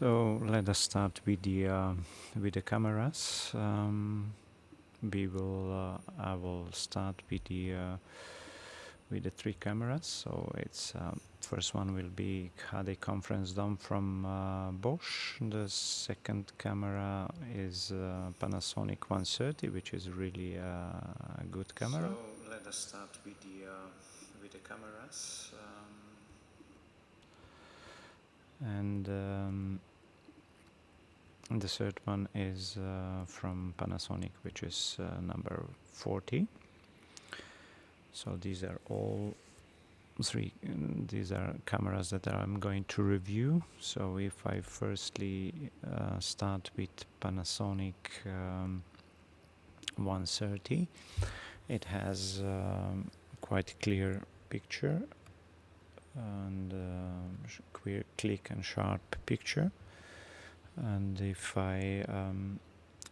So let us start with the cameras. I will start with the three cameras. So it's first one will be HD Conference Dome from Bosch. The second camera is Panasonic 130, which is really a good camera. So let us start with the cameras. And the third one is from Panasonic, which is number 40. So these are all three. These are cameras that I'm going to review. So if I firstly start with Panasonic 130, it has quite clear picture and clear, click and sharp picture. And if I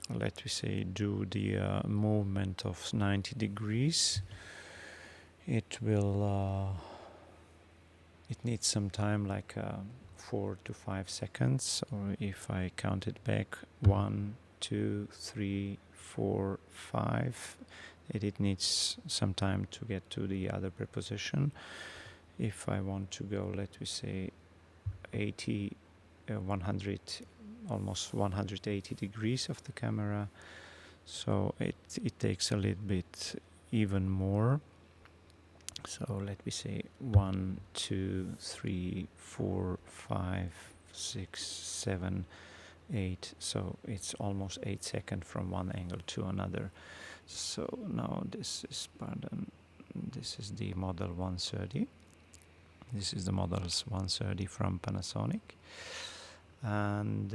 let me say do the movement of 90 degrees, it will it needs some time, like 4 to 5 seconds. Or if I count it back, 1, 2, 3, 4, 5, it needs some time to get to the other preposition. If I want to go, let me say 80, 100, almost 180 degrees of the camera, so it takes a little bit even more. So let me say 1, 2, 3, 4, 5, 6, 7, 8. So it's almost 8 seconds from one angle to another. So now this is the model 130. This is the models 130 from Panasonic. And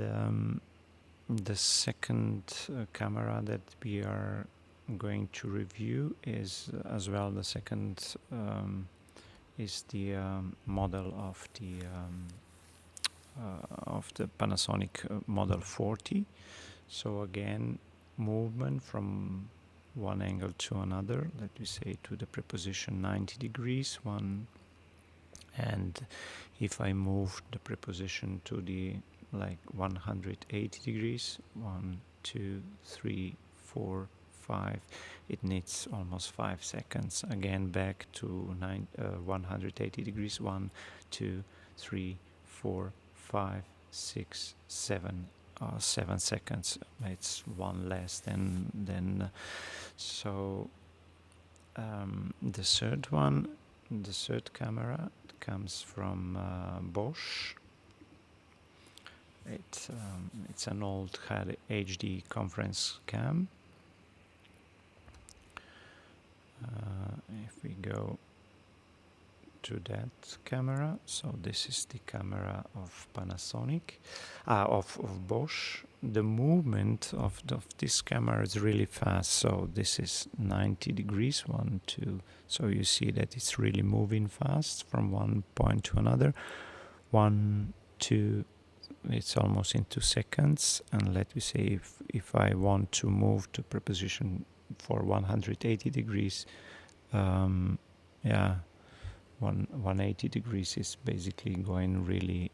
the second camera that we are going to review is as well the second is the model of the Panasonic model 40. So again, movement from one angle to another, let me say to the preposition 90 degrees one, and if I move the preposition to the like 180 degrees, 1, 2, 3, 4, 5, it needs almost 5 seconds. Again, back to 180 degrees, 1, 2, 3, 4, 5, 6, 7, 7 seconds. It's one less than so the third one, the third camera comes from Bosch. It's an old HD conference cam. If we go to that camera, so this is the camera of Panasonic, of Bosch. The movement of this camera is really fast. So this is 90 degrees, 1, 2. So you see that it's really moving fast from one point to another. 1, 2. It's almost in 2 seconds. And let me say if I want to move to preposition for 180 degrees, 180 degrees is basically going really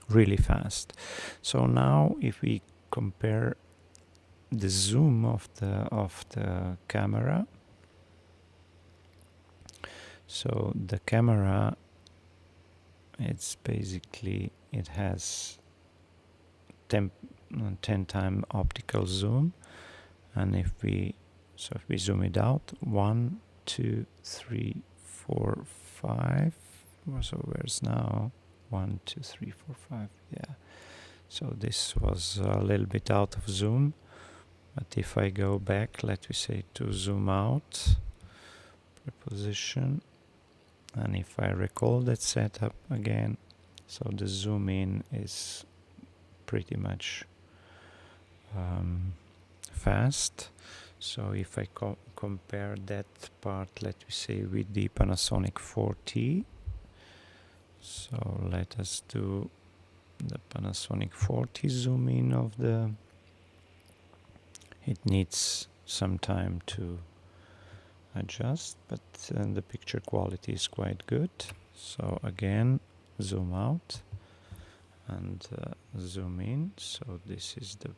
really fast. So now if we compare the zoom of the camera, so the camera, it's basically, it has 10 time optical zoom. And if we zoom it out, 1, 2, 3, 4, 5. So where's now 1, 2, 3, 4, 5? Yeah. So this was a little bit out of zoom. But if I go back, let me say to zoom out, preposition, and if I recall that setup again, so the zoom in is pretty much fast. So if I compare that part, let me say, with the Panasonic 40, so let us do the Panasonic 40 zoom in of the, it needs some time to adjust, but the picture quality is quite good. So again, zoom out, and zoom in. So this is the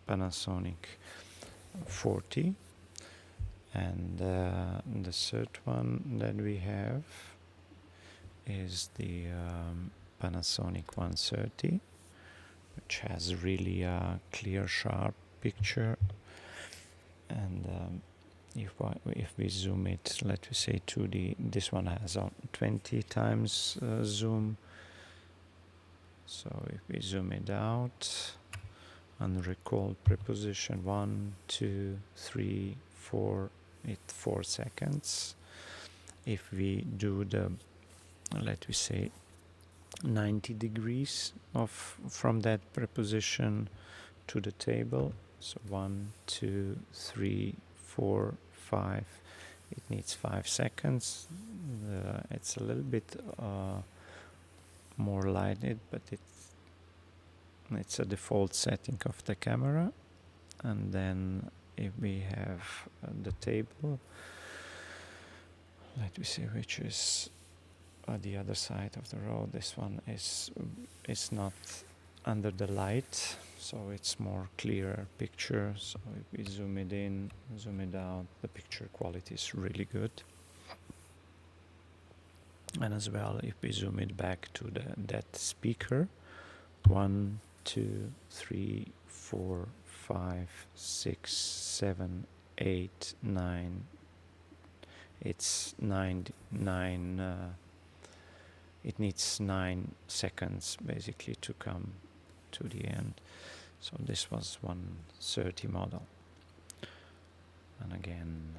Panasonic 40, and the third one that we have is the Panasonic 130, which has really a clear, sharp picture. And if we zoom it, let me say 2D, this one has a 20 times zoom. So if we zoom it out and recall preposition 1, 2, 3, 4, 4 seconds. If we do the, let me say, 90 degrees from that preposition to the table, so 1, 2, 3, 4, 5, it needs 5 seconds. It's a little bit more lighted, but it's a default setting of the camera. And then if we have the table, let me see which is the other side of the road. This one is not under the light, so it's more clearer picture. So if we zoom it in, zoom it out, the picture quality is really good. And as well, if we zoom it back to that speaker, 1, 2, 3, 4, 5, 6, 7, 8, 9. It's 9. It needs 9 seconds basically to come to the end. So this was 130 model. And again,